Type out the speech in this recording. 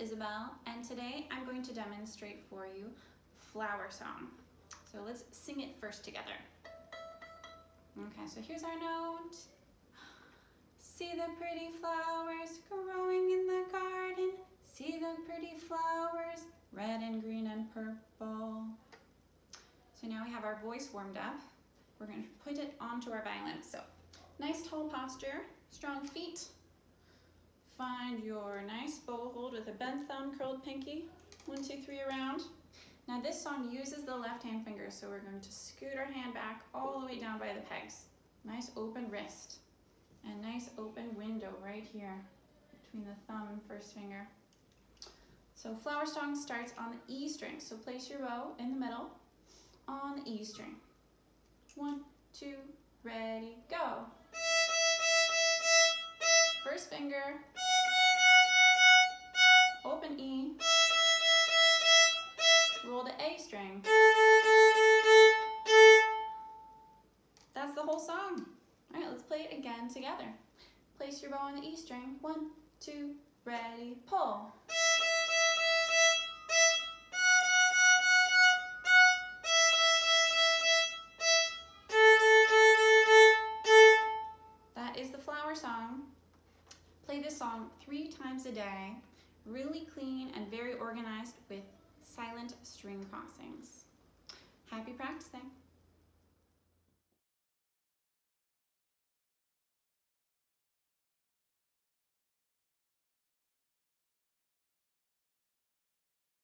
Isabelle, and today I'm going to demonstrate for you flower song. So let's sing it first together. Okay, so here's our note. See the pretty flowers growing in the garden. See the pretty flowers, red and green and purple. So now we have our voice warmed up. We're going to put it onto our violin. So nice tall posture, strong feet. Find your nice bow hold with a bent thumb, curled pinky. 1, 2, 3 around. Now this song uses the left hand finger, so we're going to scoot our hand back all the way down by the pegs. Nice open wrist and nice open window right here between the thumb and first finger. So flower song starts on the E string, so place your bow in the middle on the E string. 1, 2, ready, go. First finger, open E, roll to A string. That's the whole song. All right, let's play it again together. Place your bow on the E string. 1, 2, ready, pull. That is the flower song. Play this song 3 times a day, really clean and very organized with silent string crossings. Happy practicing.